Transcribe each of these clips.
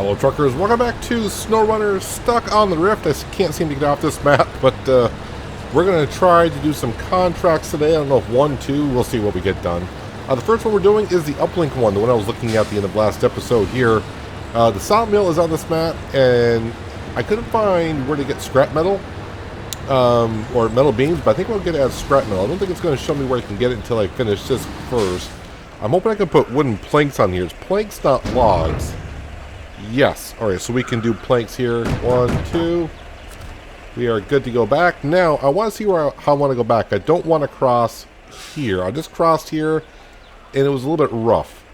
Hello truckers, welcome back to SnowRunner Stuck on the Rift. I can't seem to get off this map, but we're going to try to do some contracts today. I don't know if one, two, we'll see what we get done. The first one we're doing is the uplink one, the one I was looking at the end of last episode here. The sawmill is on this map, and I couldn't find where to get scrap metal, or metal beams, but I think we'll get it as scrap metal. I don't think it's going to show me where I can get it until I finish this first. I'm hoping I can put wooden planks on here. It's planks, not logs. Yes. Alright, so we can do planks here. 1, 2. We are good to go back. Now, I want to see how I want to go back. I don't want to cross here. I just crossed here, and it was a little bit rough.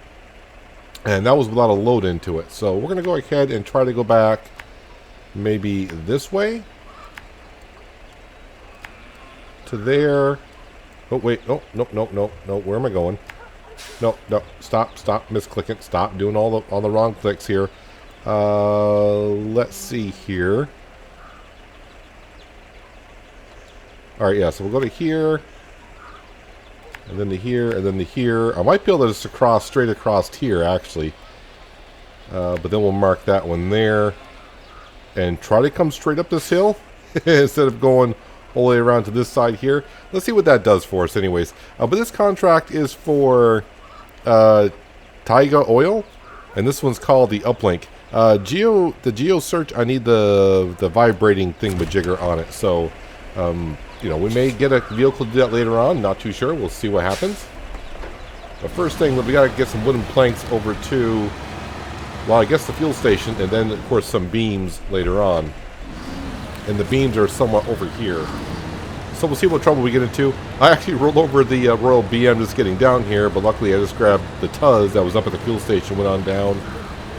And that was without a load into it. So we're going to go ahead and try to go back maybe this way. To there. Oh, wait. Oh, no, no, no, no. Where am I going? No, no. Stop, misclicking. Stop doing all the wrong clicks here. Let's see here. Alright, yeah, so we'll go to here. And then to here, and then to here. I might be able to just straight across here, actually. But then we'll mark that one there. And try to come straight up this hill. Instead of going all the way around to this side here. Let's see what that does for us anyways. But this contract is for Taiga Oil. And this one's called the Uplink. The Geo Search, I need the vibrating thingamajigger on it. So, you know, we may get a vehicle to do that later on. Not too sure. We'll see what happens. But first thing, we got to get some wooden planks over to, well, I guess the fuel station. And then, of course, some beams later on. And the beams are somewhat over here. So we'll see what trouble we get into. I actually rolled over the Royal BM just getting down here. But luckily, I just grabbed the Tuz that was up at the fuel station, went on down.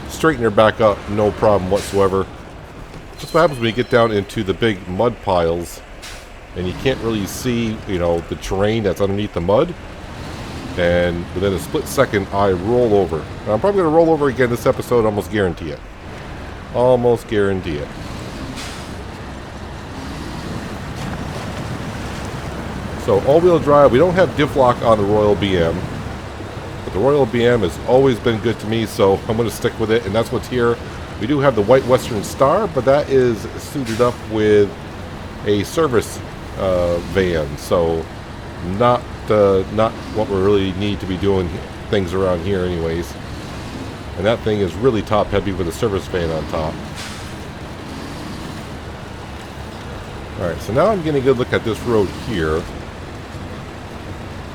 Straighten her back up, no problem whatsoever. That's what happens when you get down into the big mud piles and you can't really see, you know, the terrain that's underneath the mud. And within a split second, I roll over. And I'm probably going to roll over again this episode, almost guarantee it. Almost guarantee it. So all-wheel drive, we don't have diff lock on the Royal BM. The Royal BM has always been good to me, so I'm going to stick with it, and that's what's here. We do have the White Western Star, but that is suited up with a service van, so not what we really need to be doing things around here anyways. And that thing is really top heavy with a service van on top. Alright, so now I'm getting a good look at this road here.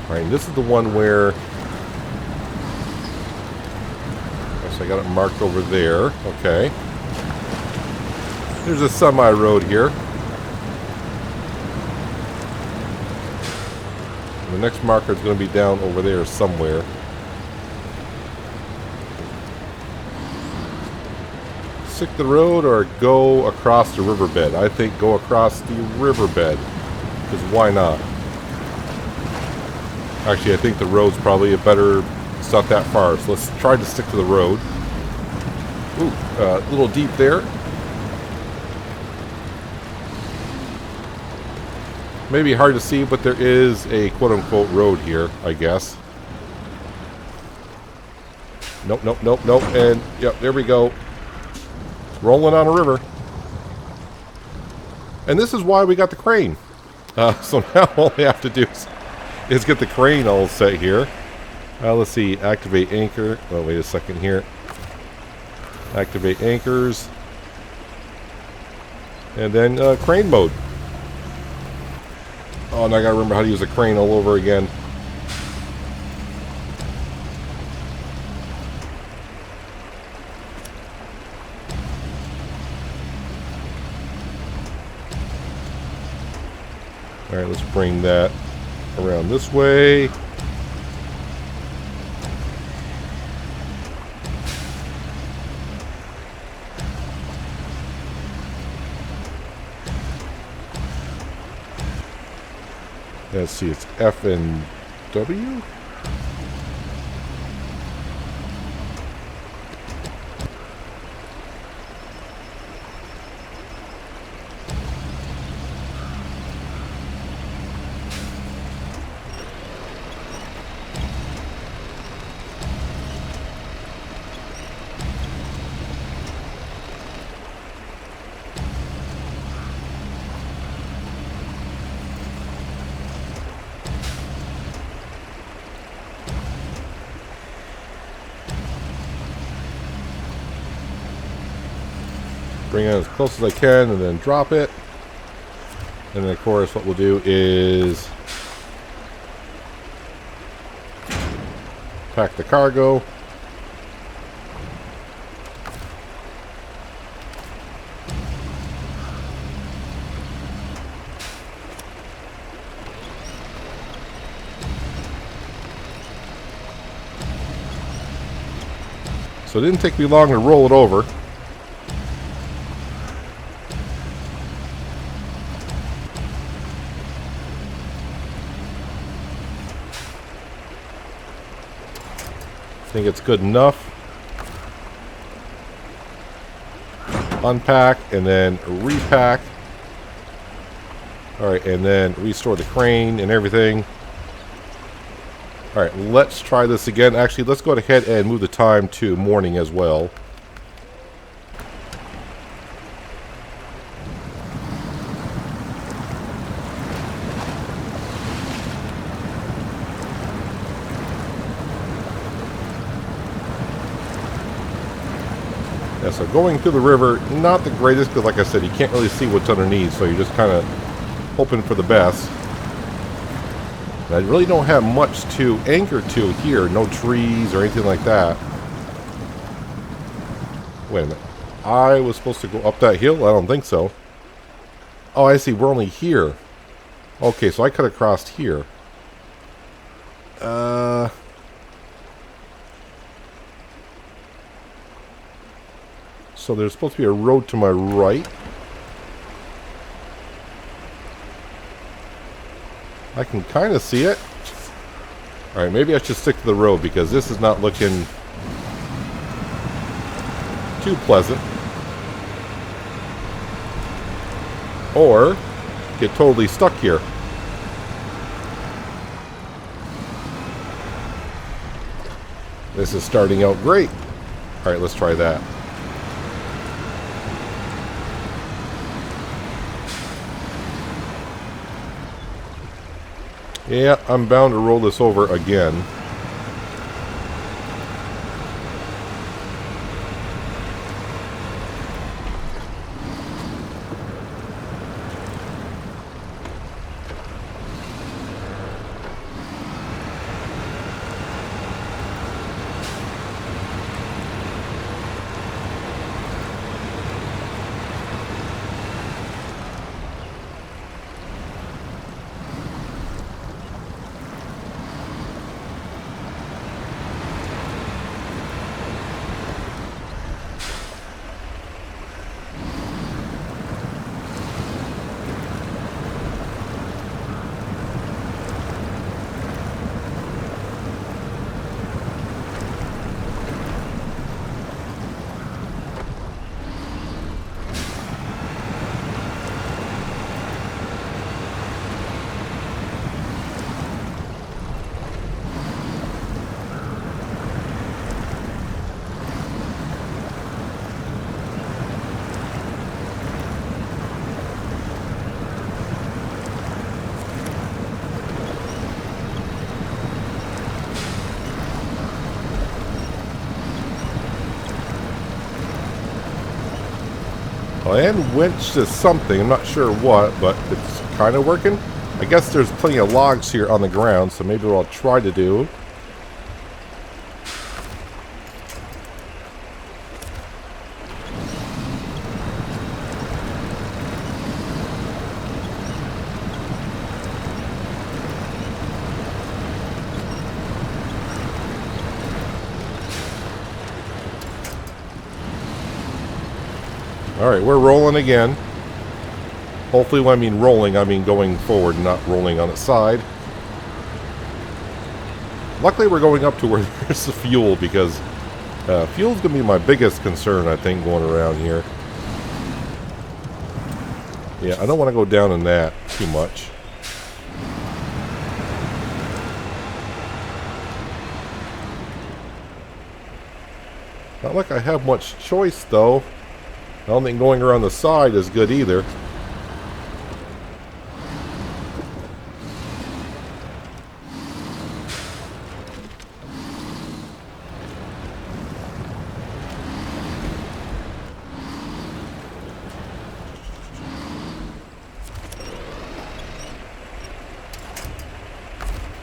Alright, and this is the one where I got it marked over there. Okay. There's a semi-road here. And the next marker is going to be down over there somewhere. Stick the road or go across the riverbed. I think go across the riverbed. Because why not? Actually, I think the road's probably a better... It's not that far, so let's try to stick to the road. Ooh, a little deep there. Maybe hard to see, but there is a quote-unquote road here, I guess. Nope, nope, nope, nope, and yep, there we go. Rolling on a river. And this is why we got the crane. So now all we have to do is get the crane all set here. Let's see, activate anchor. Oh, wait a second here. Activate anchors. And then crane mode. Oh, and I gotta remember how to use a crane all over again. Alright, let's bring that around this way. Let's see, it's F and W? Bring it as close as I can and then drop it. And then of course what we'll do is pack the cargo. So it didn't take me long to roll it over. I think it's good enough. Unpack and then repack. Alright, and then restore the crane and everything. Alright, let's try this again. Actually, let's go ahead and move the time to morning as well. Yeah, so going through the river, not the greatest, because like I said, you can't really see what's underneath, so you're just kind of hoping for the best. And I really don't have much to anchor to here, no trees or anything like that. Wait a minute, I was supposed to go up that hill? I don't think so. Oh, I see, we're only here. Okay, so I could have crossed here. So there's supposed to be a road to my right. I can kind of see it. Alright, maybe I should stick to the road because this is not looking too pleasant. Or get totally stuck here. This is starting out great. Alright, let's try that. Yeah, I'm bound to roll this over again. And winch to something, I'm not sure what, but it's kind of working. I guess there's plenty of logs here on the ground, so maybe what I'll try to do Alright, we're rolling again. Hopefully when I mean rolling, I mean going forward, not rolling on its side. Luckily we're going up to where there's the fuel, because fuel's going to be my biggest concern, I think, going around here. Yeah, I don't want to go down in that too much. Not like I have much choice, though. I don't think going around the side is good either.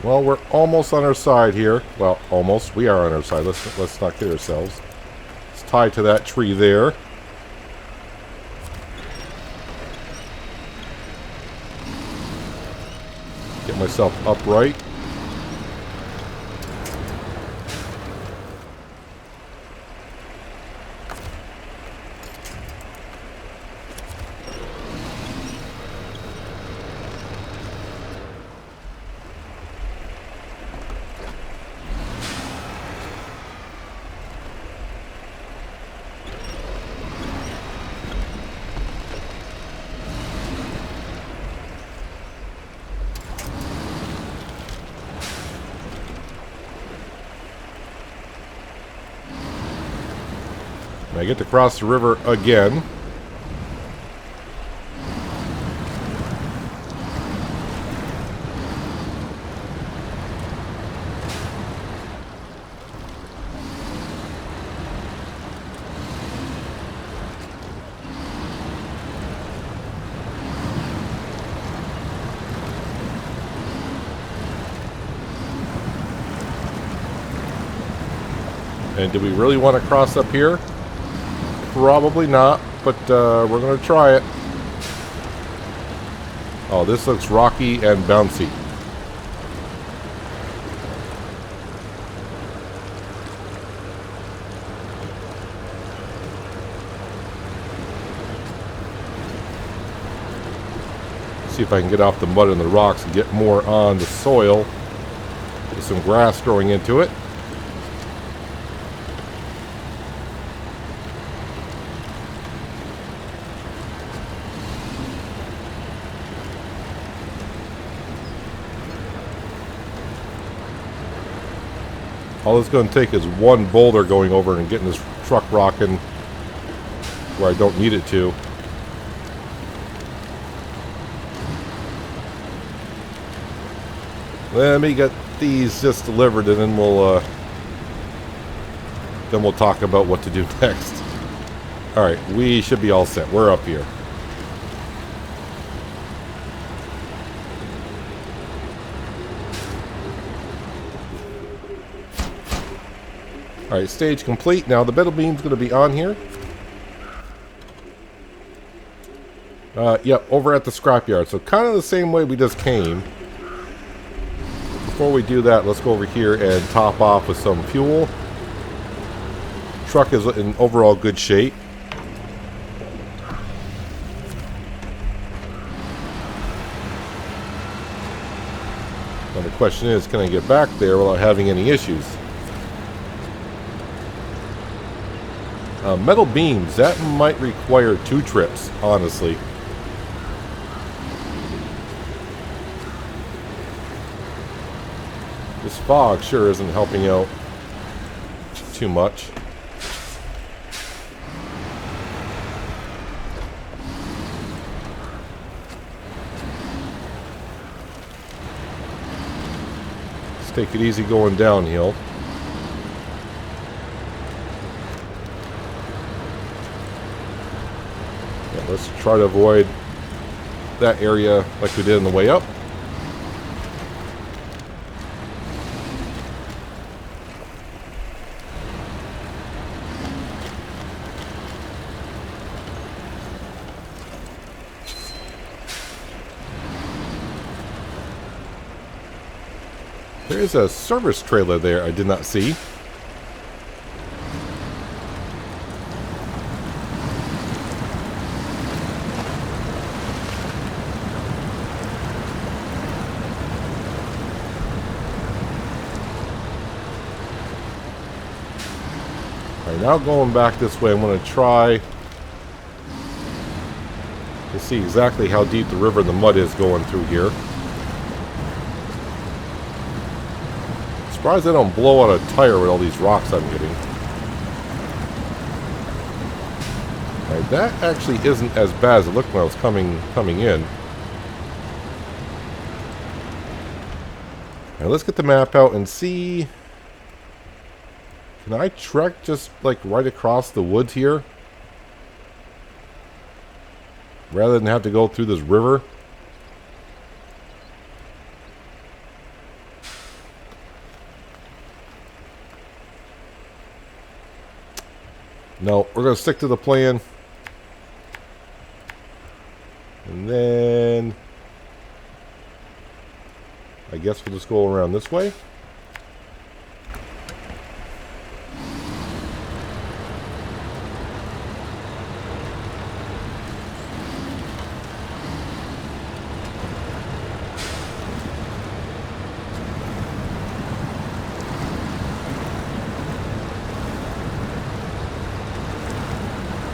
Well, we're almost on our side here. Well, almost. We are on our side. Let's not kid ourselves. Let's tie to that tree there. Get myself upright. I get to cross the river again. And do we really want to cross up here? Probably not, but we're going to try it. Oh, this looks rocky and bouncy. See if I can get off the mud and the rocks and get more on the soil. Get some grass growing into it. All it's going to take is one boulder going over and getting this truck rocking where I don't need it to. Let me get these just delivered, and then we'll talk about what to do next. All right, we should be all set. We're up here. Alright, stage complete. Now the metal beam's going to be on here. Yep, over at the scrapyard. So kind of the same way we just came. Before we do that, let's go over here and top off with some fuel. Truck is in overall good shape. Now the question is, can I get back there without having any issues? Metal beams, that might require 2 trips, honestly. This fog sure isn't helping out too much. Let's take it easy going downhill. Let's try to avoid that area like we did on the way up. There is a service trailer there I did not see. Now going back this way, I'm going to try to see exactly how deep the river and the mud is going through here. Surprised I don't blow out a tire with all these rocks I'm hitting. Right, that actually isn't as bad as it looked when I was coming in. Now let's get the map out and see. Can I trek just like right across the woods here? Rather than have to go through this river? No, we're going to stick to the plan. And then I guess we'll just go around this way.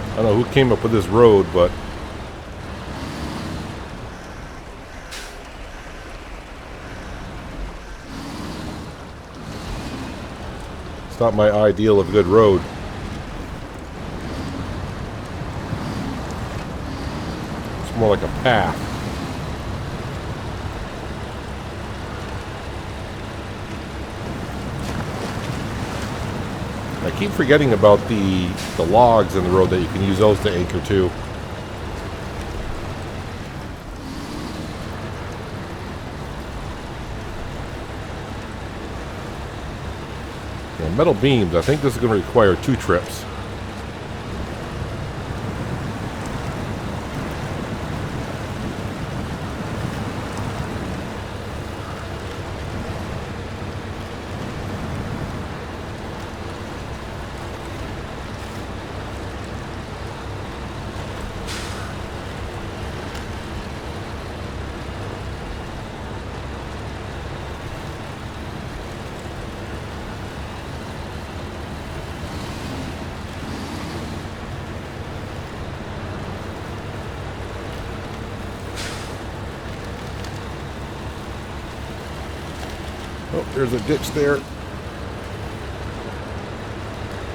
I don't know who came up with this road, but it's not my ideal of a good road. It's more like a path. I keep forgetting about the logs in the road that you can use those to anchor to. Yeah, metal beams. I think this is going to require 2 trips. Oh, there's a ditch there.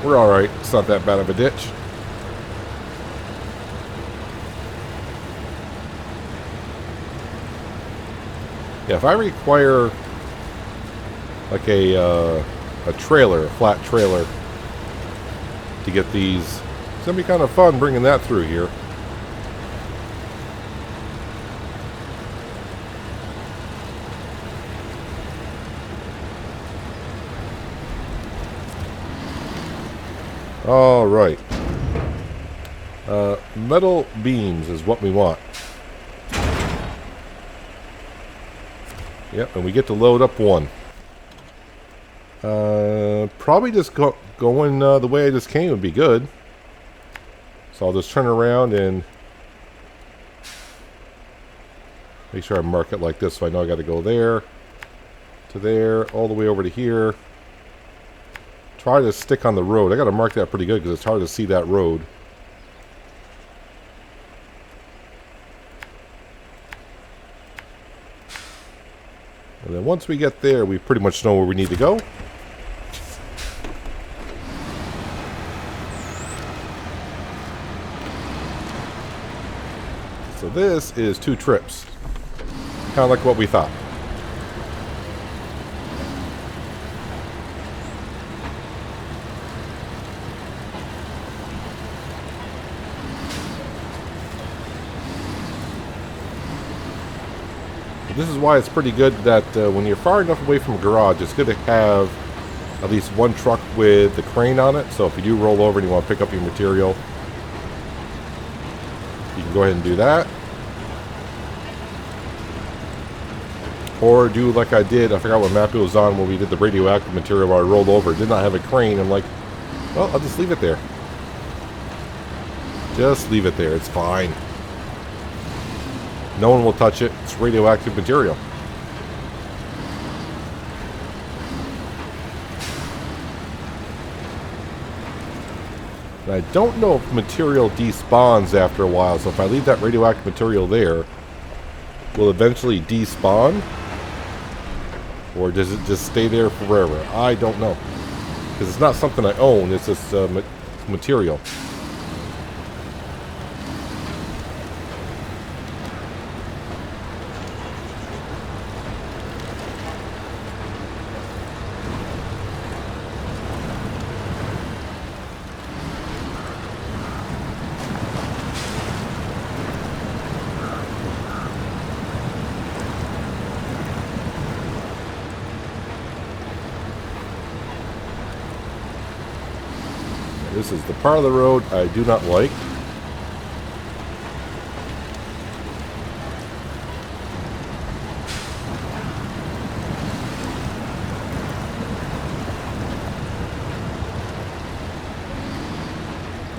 We're alright. It's not that bad of a ditch. Yeah, if I require like a trailer, a flat trailer to get these, it's going to be kind of fun bringing that through here. All right. Metal beams is what we want. Yep, and we get to load up 1. Probably just going the way I just came would be good. So I'll just turn around and make sure I mark it like this so I know I got to go there, to there, all the way over to here. Try to stick on the road. I got to mark that pretty good because it's hard to see that road. And then once we get there, we pretty much know where we need to go. So this is 2 trips. Kind of like what we thought. This is why it's pretty good that when you're far enough away from a garage, it's good to have at least 1 truck with the crane on it. So if you do roll over and you want to pick up your material, you can go ahead and do that. Or do like I did, I forgot what map it was on when we did the radioactive material where I rolled over. It did not have a crane. I'm like, well, I'll just leave it there. Just leave it there. It's fine. No one will touch it. It's radioactive material. And I don't know if material despawns after a while, so if I leave that radioactive material there, will it eventually despawn? Or does it just stay there forever? I don't know. Because it's not something I own, it's just material. This is the part of the road I do not like.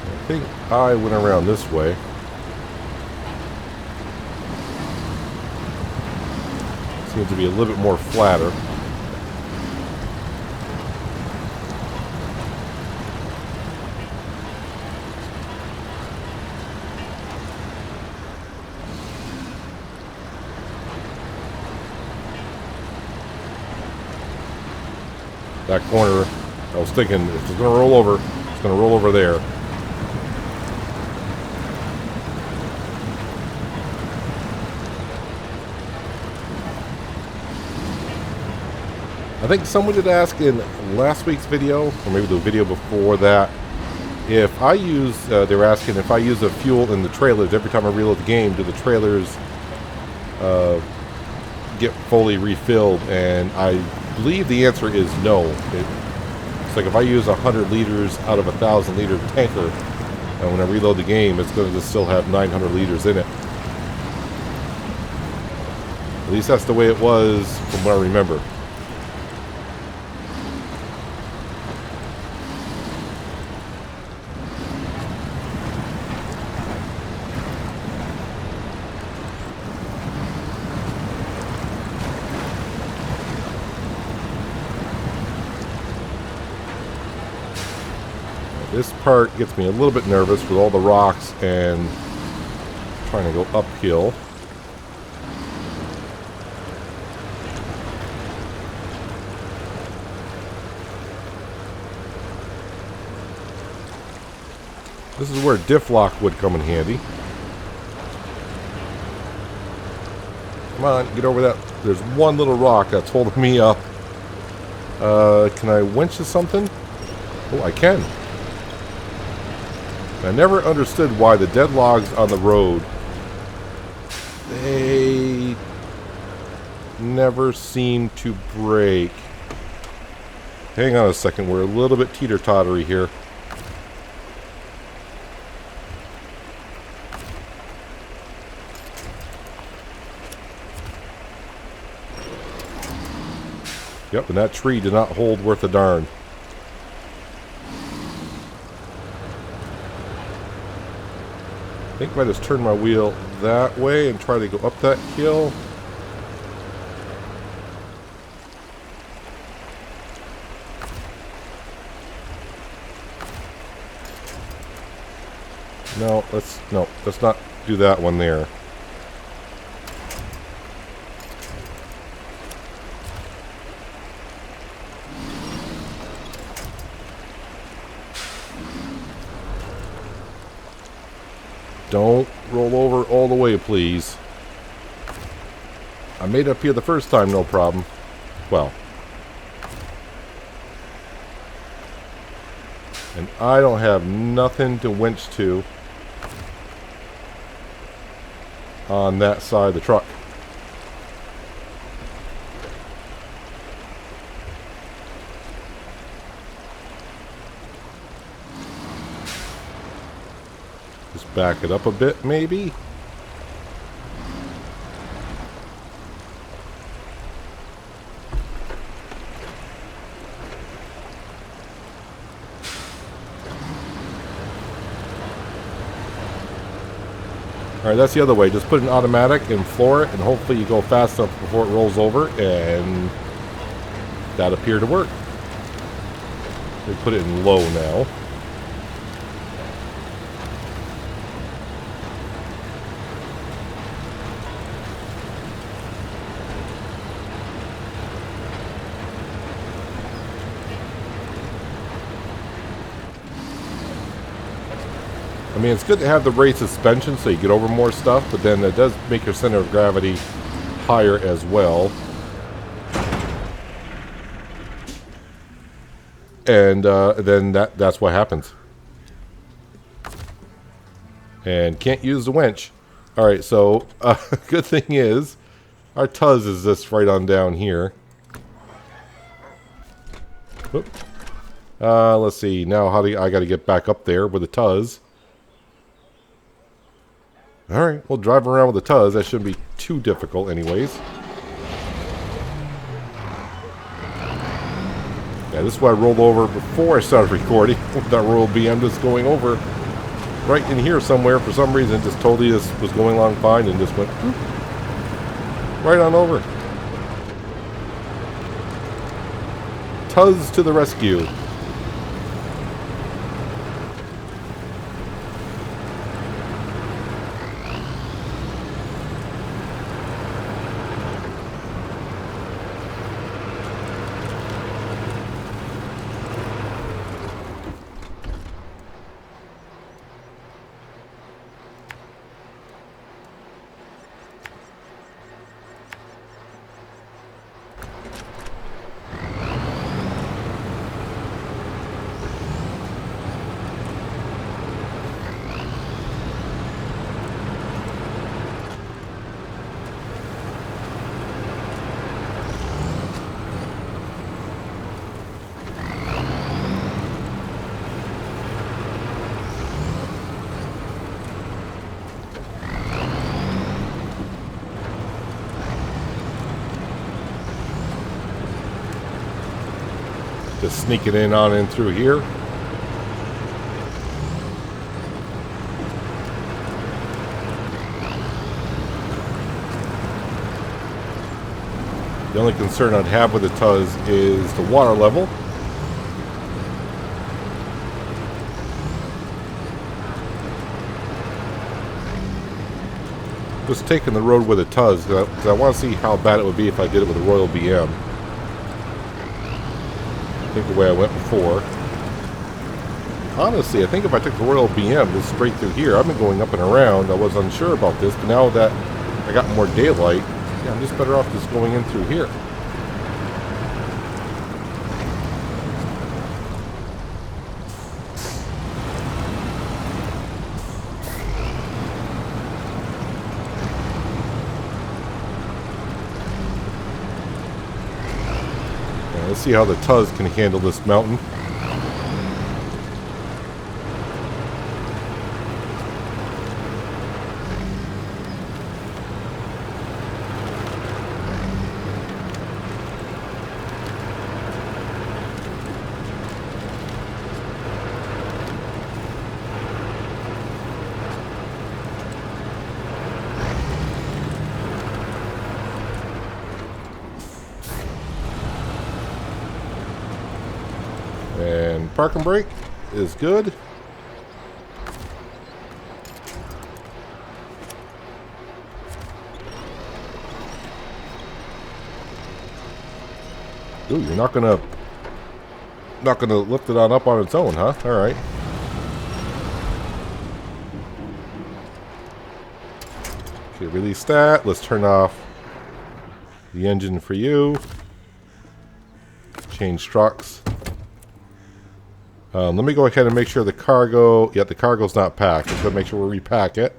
I think I went around this way. Seems to be a little bit more flatter. That corner, I was thinking if it's going to roll over, it's going to roll over there. I think someone did ask in last week's video, or maybe the video before that, if I use, they were asking if I use a fuel in the trailers every time I reload the game, do the trailers get fully refilled? And I believe the answer is no. It's like if I use 100 liters out of a 1,000 liter tanker, and when I reload the game, it's going to still have 900 liters in it. At least that's the way it was from what I remember. This part gets me a little bit nervous with all the rocks and trying to go uphill. This is where diff lock would come in handy. Come on, get over that. There's one little rock that's holding me up. Can I winch to something? Oh, I can. I never understood why the dead logs on the road, they never seem to break. Hang on a second, we're a little bit teeter-tottery here. Yep, and that tree did not hold worth a darn. I think if I just turn my wheel that way and try to go up that hill. No, let's not do that one there. Don't roll over all the way, please. I made it up here the first time, no problem. Well. And I don't have nothing to winch to on that side of the truck. Back it up a bit, maybe. Alright, that's the other way. Just put an automatic and floor it, and hopefully you go fast enough before it rolls over, and that appeared to work. They put it in low now. I mean, it's good to have the raised suspension so you get over more stuff, but then it does make your center of gravity higher as well. And then that's what happens. And can't use the winch. Alright, so good thing is, our Tuz is just right on down here. Whoop. Let's see. Now, I got to get back up there with the Tuz. All right, we'll drive around with the Tuz. That shouldn't be too difficult, anyways. Yeah, this is what I rolled over before I started recording. That Royal BM just going over right in here somewhere for some reason. Just totally just was going along fine and just went whoop, right on over. Tuz to the rescue. Just sneak it in on in through here. The only concern I'd have with the Tuz is the water level. Just taking the road with a Tuz because I want to see how bad it would be if I did it with a Royal BM. I think the way I went before. Honestly, I think if I took the Royal BM just straight through here, I've been going up and around. I was unsure about this, but now that I got more daylight, yeah, I'm just better off just going in through here. Let's see how the Tuz can handle this mountain. And park and brake is good. Ooh, you're not gonna lift it on up on its own, huh? All right. Okay, release that. Let's turn off the engine for you. Change trucks. Let me go ahead and make sure the cargo... Yeah, the cargo's not packed. Let's go make sure we repack it.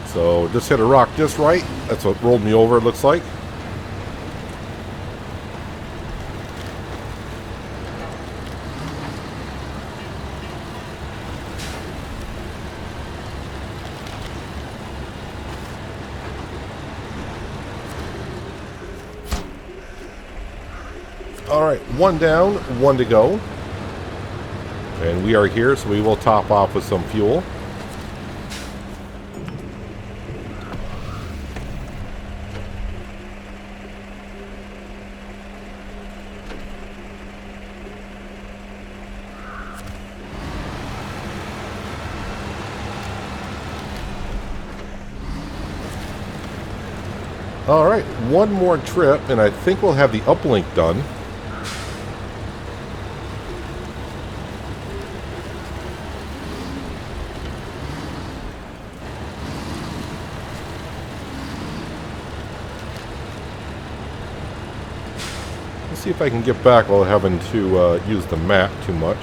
So, just hit a rock just right. That's what rolled me over, it looks like. Alright, one down, one to go. And we are here, so we will top off with some fuel. Alright, one more trip, and I think we'll have the uplink done. See if I can get back without having to use the map too much.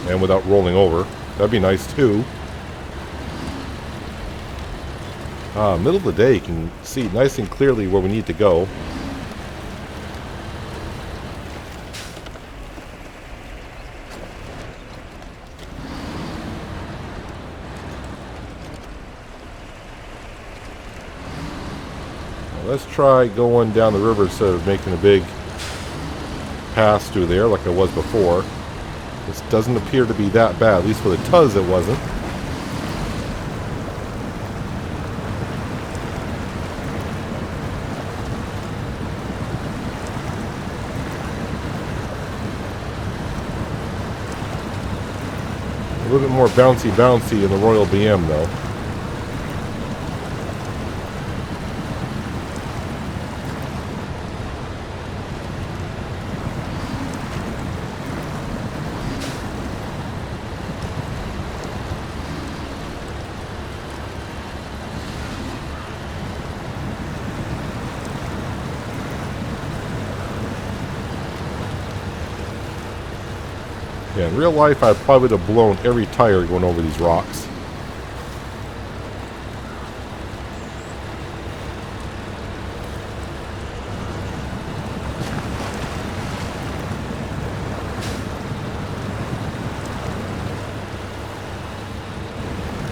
And without rolling over. That'd be nice too. Middle of the day, you can see nice and clearly where we need to go. Let's try going down the river instead of making a big pass through there like I was before. This doesn't appear to be that bad, at least for the Tuz it wasn't. A little bit more bouncy in the Royal BM though. Yeah, in real life, I probably would have blown every tire going over these rocks.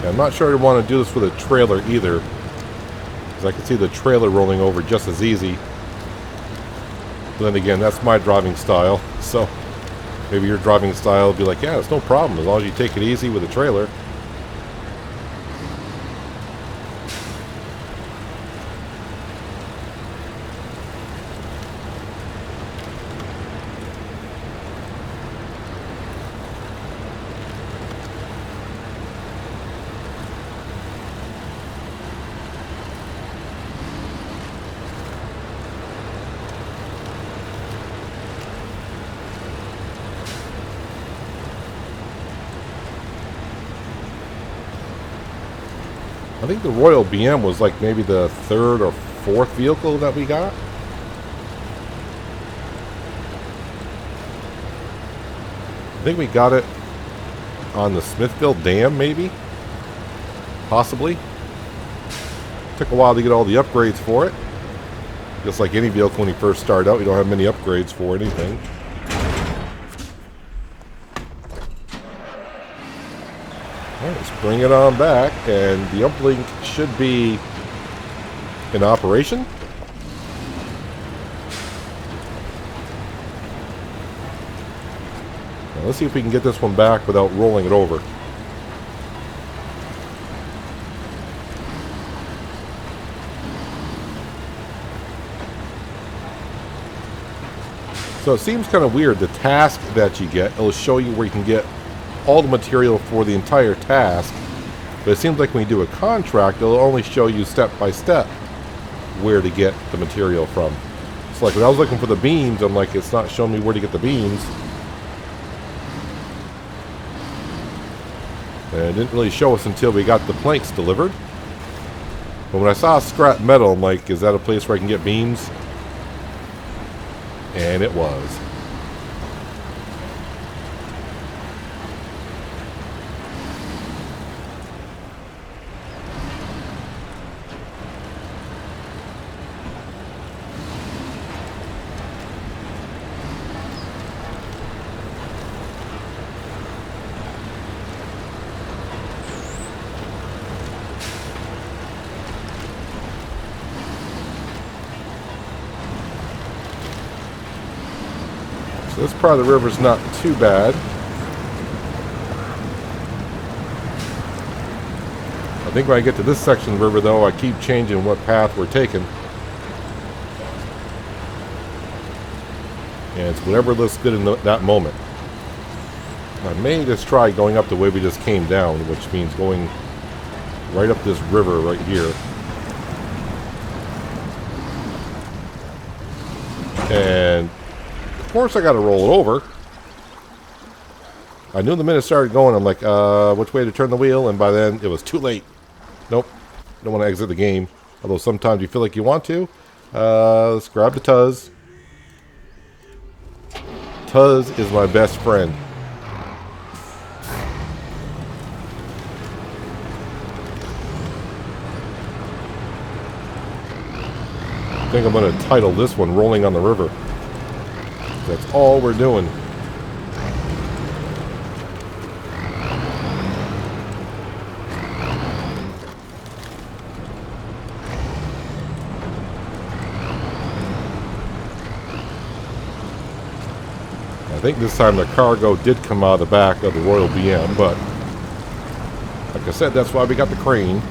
Yeah, I'm not sure I want to do this with a trailer either, because I can see the trailer rolling over just as easy. But then again, that's my driving style, so maybe your driving style will be like, yeah, it's no problem as long as you take it easy with a trailer. I think the Royal BM was like maybe the third or fourth vehicle that we got. I think we got it on the Smithville Dam, maybe? Possibly. Took a while to get all the upgrades for it. Just like any vehicle when you first start out, you don't have many upgrades for anything. Alright, let's bring it on back, and the uplink should be in operation. Now let's see if we can get this one back without rolling it over. So it seems kind of weird, the task that you get, it'll show you where you can get all the material for the entire task, but it seems like when you do a contract, it'll only show you step by step where to get the material from. So like when I was looking for the beams, I'm like, it's not showing me where to get the beams. And it didn't really show us until we got the planks delivered. But when I saw scrap metal, I'm like, is that a place where I can get beams? And it was. So this part of the river's not too bad. I think when I get to this section of the river, though, I keep changing what path we're taking. And it's whatever looks good in that moment. I may just try going up the way we just came down, which means going right up this river right here. And of course I got to roll it over. I knew the minute it started going, I'm like, which way to turn the wheel? And by then, it was too late. Nope. Don't want to exit the game. Although sometimes you feel like you want to. Let's grab the Tuz. Tuz is my best friend. I think I'm going to title this one Rolling on the River. That's all we're doing. I think this time the cargo did come out of the back of the Royal BM, but like I said, that's why we got the crane.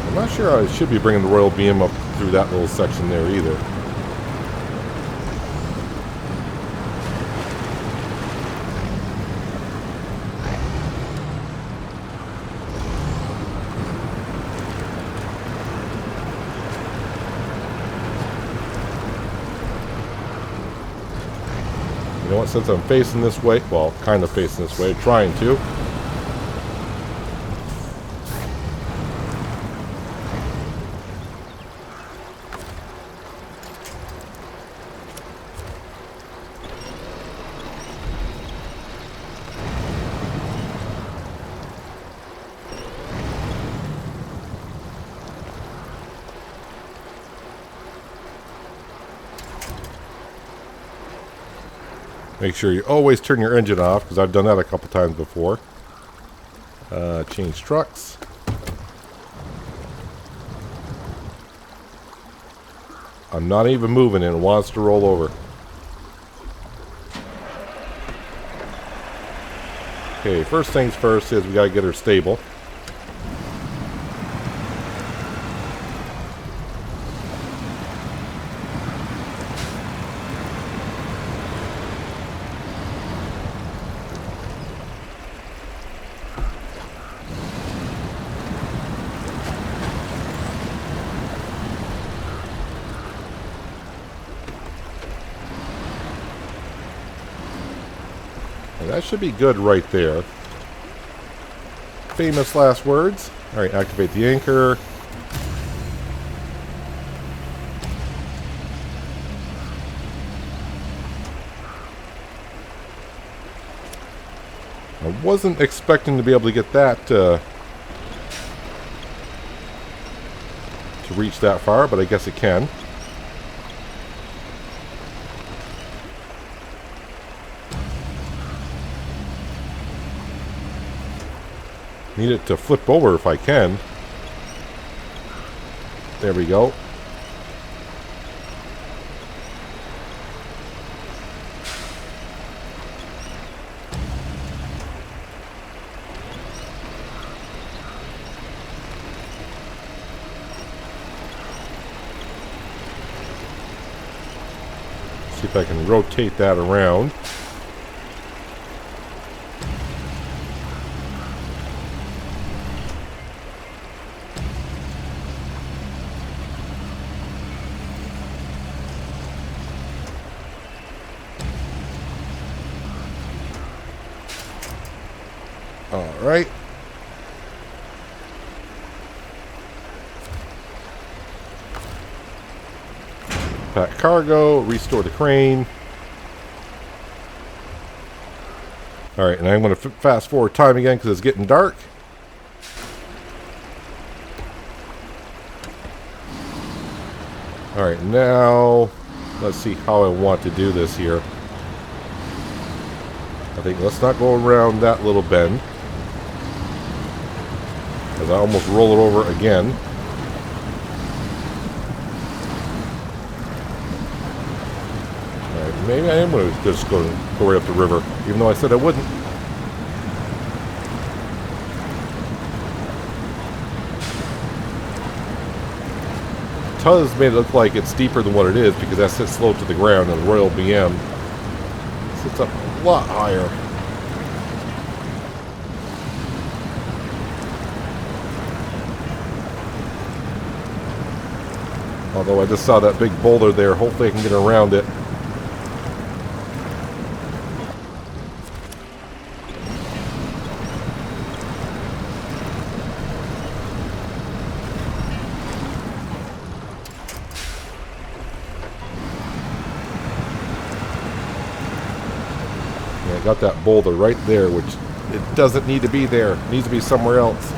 I'm not sure I should be bringing the Royal BM up through that little section there either. You know what, since I'm facing this way, well, kind of facing this way, trying to. Make sure you always turn your engine off, because I've done that a couple times before. Change trucks. I'm not even moving and it wants to roll over. Okay, first things first is we got to get her stable. That should be good right there. Famous last words. Alright, activate the anchor. I wasn't expecting to be able to get that to reach that far, but I guess it can. Need it to flip over if I can. There we go. See if I can rotate that around. Alright. Pack cargo, restore the crane. Alright, and I'm going to fast forward time again because it's getting dark. Alright, now let's see how I want to do this here. I think let's not go around that little bend, as I almost roll it over again. Alright, maybe I am going to just go right up the river, even though I said I wouldn't. Tuz made it look like it's deeper than what it is, because that sits low to the ground, and the Royal BM sits up a lot higher. Although I just saw that big boulder there, hopefully I can get around it. Yeah, I got that boulder right there, which It doesn't need to be there. It needs to be somewhere else.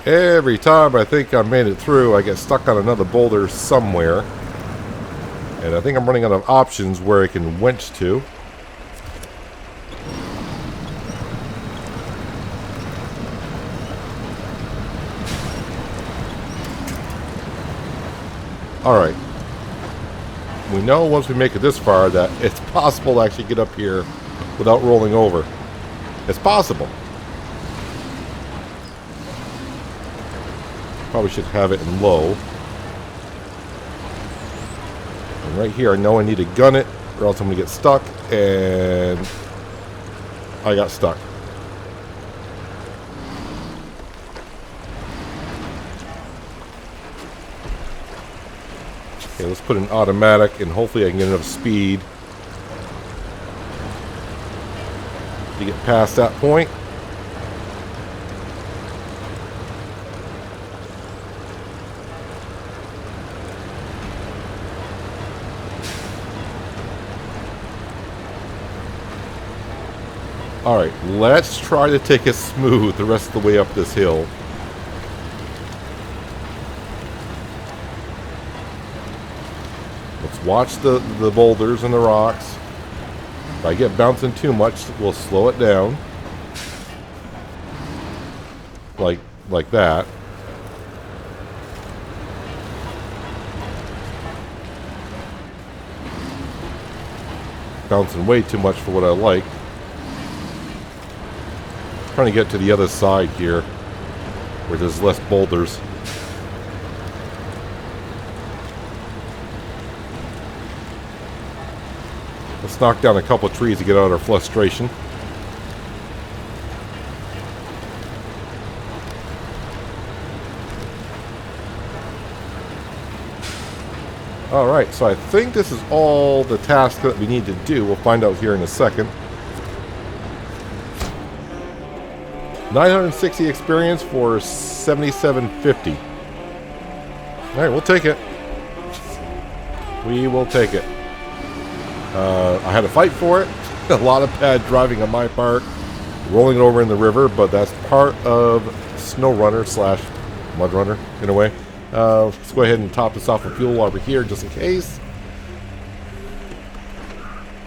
Every time I think I made it through, I get stuck on another boulder somewhere. And I think I'm running out of options where I can winch to. Alright. We know once we make it this far that it's possible to actually get up here without rolling over. It's possible. Probably should have it in low. And right here I know I need to gun it or else I'm going to get stuck, and I got stuck. Okay, let's put an automatic and hopefully I can get enough speed to get past that point. Alright, let's try to take it smooth the rest of the way up this hill. Let's watch the boulders and the rocks. If I get bouncing too much, we'll slow it down. Like that. Bouncing way too much for what I like. Trying to get to the other side here where there's less boulders. Let's knock down a couple of trees to get out of our frustration. Alright, so I think this is all the task that we need to do. We'll find out here in a second. 960 experience for 7750. Alright, we'll take it. We will take it. I had to fight for it. A lot of bad driving on my part. Rolling it over in the river, but that's part of SnowRunner slash MudRunner in a way. Let's go ahead and top this off with fuel while we're here, just in case.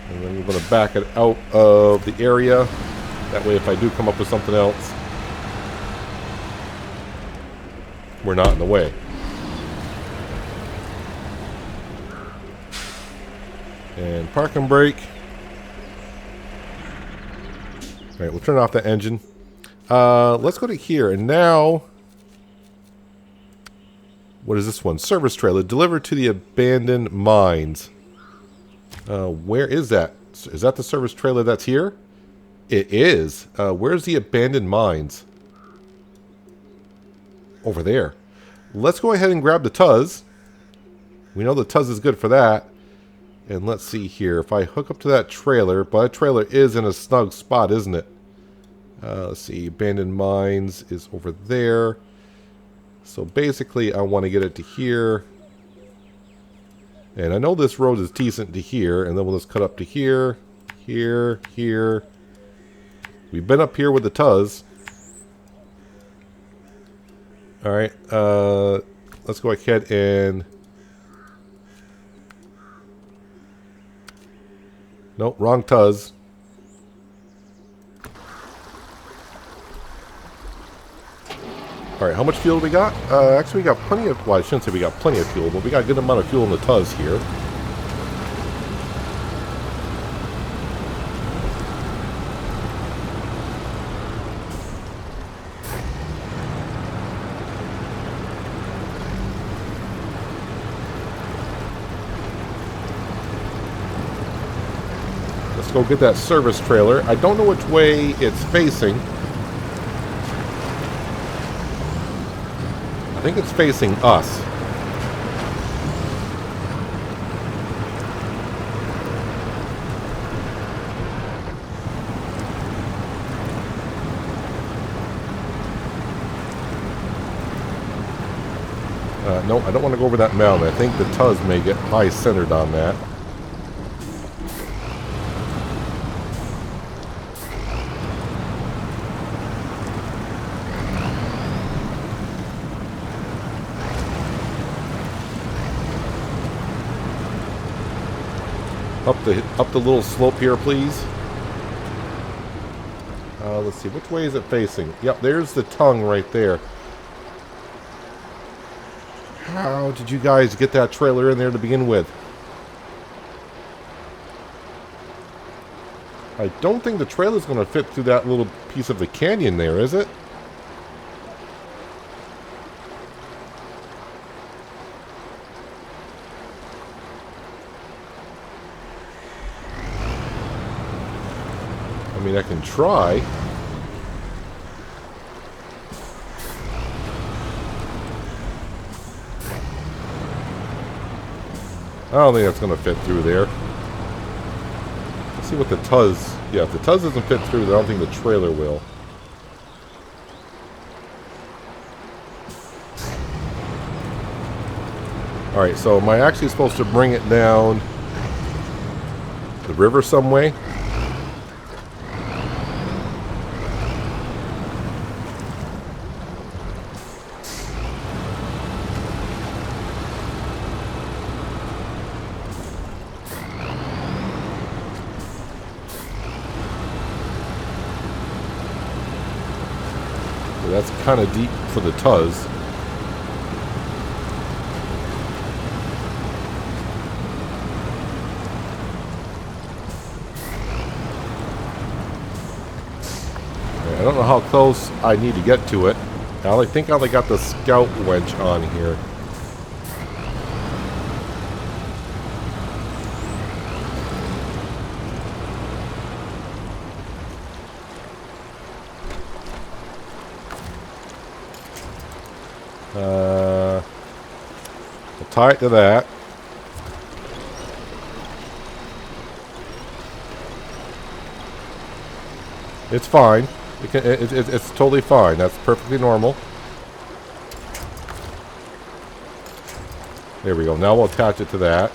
And then we're going to back it out of the area. That way, if I do come up with something else, we're not in the way. And park and brake. Alright, we'll turn off the engine. Let's go to here. And now, what is this one? Service trailer. Delivered to the abandoned mines. Where is that? Is that the service trailer that's here? It is. Where's the abandoned mines? Over there. Let's go ahead and grab the Tuz. We know the Tuz is good for that. And let's see here. If I hook up to that trailer, but that trailer is in a snug spot, isn't it? Let's see. Abandoned mines is over there. So basically, I want to get it to here. And I know this road is decent to here. And then we'll just cut up to here. Here. Here. We've been up here with the Tuz. Alright. Let's go ahead and... Nope, wrong Tuz. Alright, how much fuel do we got? Actually, we got plenty of... Well, I shouldn't say we got plenty of fuel, but we got a good amount of fuel in the Tuz here. Let's go get that service trailer. I don't know which way it's facing. I think it's facing us. No, I don't want to go over that mountain. I think the Tuz may get high centered on that. Up the little slope here, please. Let's see, which way is it facing? Yep, there's the tongue right there. How did you guys get that trailer in there to begin with? I don't think the trailer's going to fit through that little piece of the canyon there, is it? I mean, I can try. I don't think that's going to fit through there. Let's see what the Tuz... Yeah, if the Tuz doesn't fit through, then I don't think the trailer will. Alright, so am I actually supposed to bring it down the river some way? That's kind of deep for the Tuz. I don't know how close I need to get to it. I think I only got the scout winch on here. I'll tie it to that. It's fine. It's totally fine. That's perfectly normal. There we go. Now we'll attach it to that.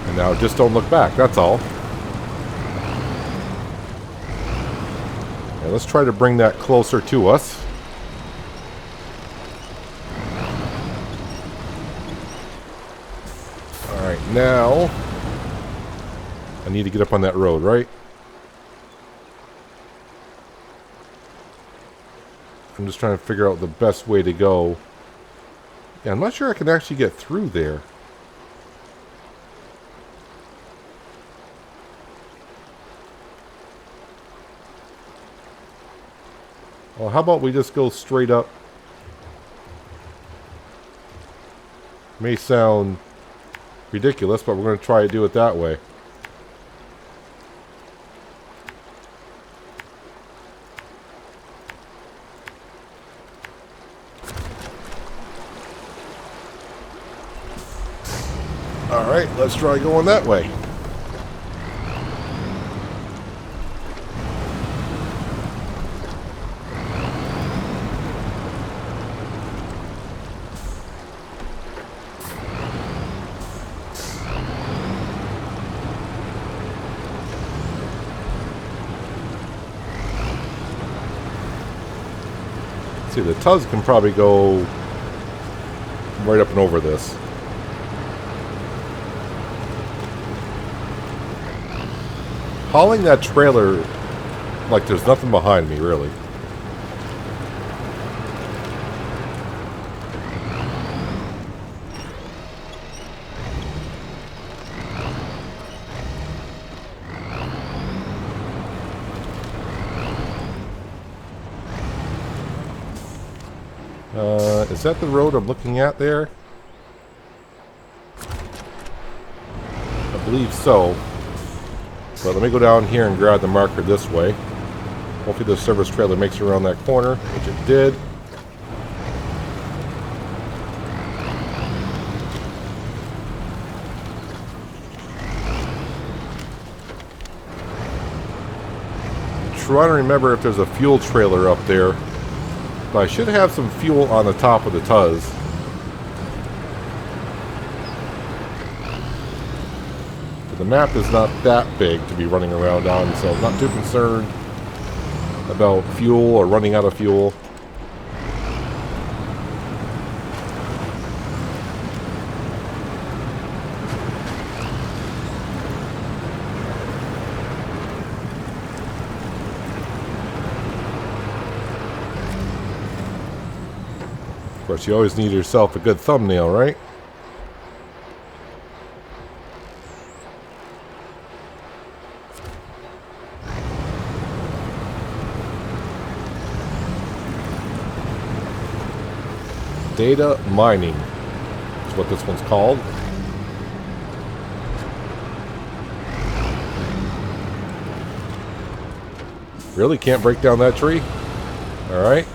And now just don't look back. That's all. And let's try to bring that closer to us. Alright, now I need to get up on that road, right? I'm just trying to figure out the best way to go. Yeah, I'm not sure I can actually get through there. Well, how about we just go straight up? May sound ridiculous, but we're going to try to do it that way. Alright, let's try going that way. See, the Tuz can probably go right up and over this. Hauling that trailer like there's nothing behind me, really. Is that the road I'm looking at there? I believe so. But let me go down here and grab the marker this way. Hopefully the service trailer makes it around that corner, which it did. I'm trying to remember if there's a fuel trailer up there. But I should have some fuel on the top of the Tuz. But the map is not that big to be running around on, so I'm not too concerned about fuel or running out of fuel. Of course, you always need yourself a good thumbnail, right? Data mining is what this one's called. Really? Can't break down that tree? Alright.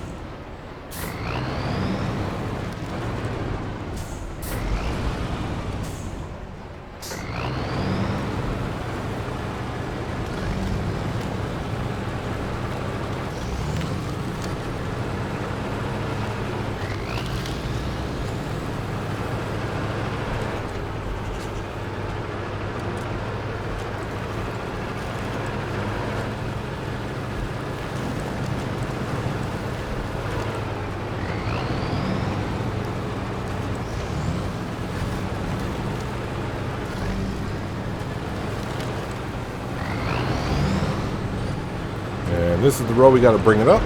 And this is the road we got to bring it up.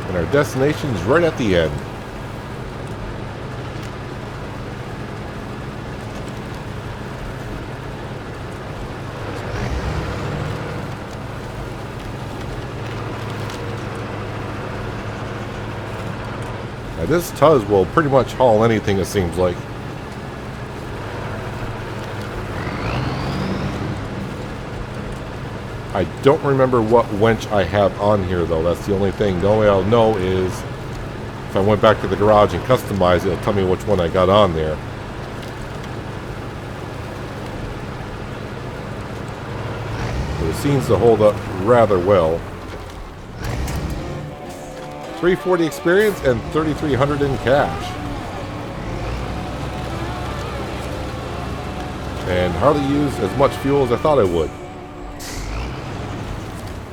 And our destination is right at the end. Now this Tuz will pretty much haul anything, it seems like. I don't remember what winch I have on here, though. That's the only thing. The only way I'll know is if I went back to the garage and customized it, it'll tell me which one I got on there. it seems to hold up rather well. 340 experience and 3,300 in cash. And hardly used as much fuel as I thought I would.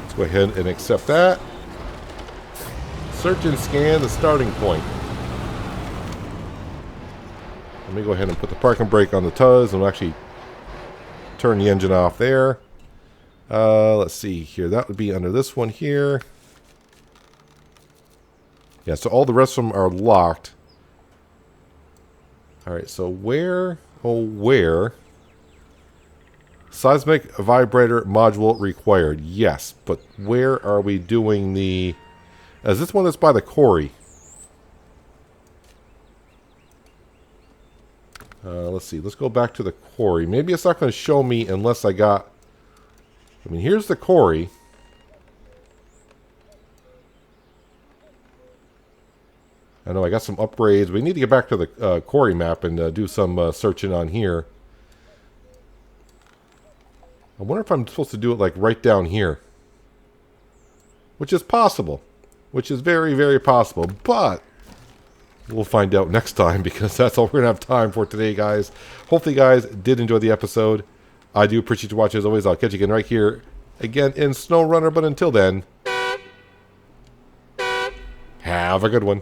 Let's go ahead and accept that. Search and scan the starting point. Let me go ahead and put the parking brake on the Tuz and we'll actually turn the engine off there. Let's see here. That would be under this one here. Yeah, so all the rest of them are locked. Alright, so where? Oh, where? Seismic vibrator module required. Yes, but where are we doing the... Is this one that's by the quarry? Let's see. Let's go back to the quarry. Maybe it's not going to show me unless I got... I mean, here's the quarry. I know I got some upgrades. We need to get back to the quarry map and do some searching on here. I wonder if I'm supposed to do it like right down here. Which is possible. Which is very, very possible. But we'll find out next time because that's all we're going to have time for today, guys. Hopefully you guys did enjoy the episode. I do appreciate you watching as always. I'll catch you again right here again in SnowRunner. But until then, have a good one.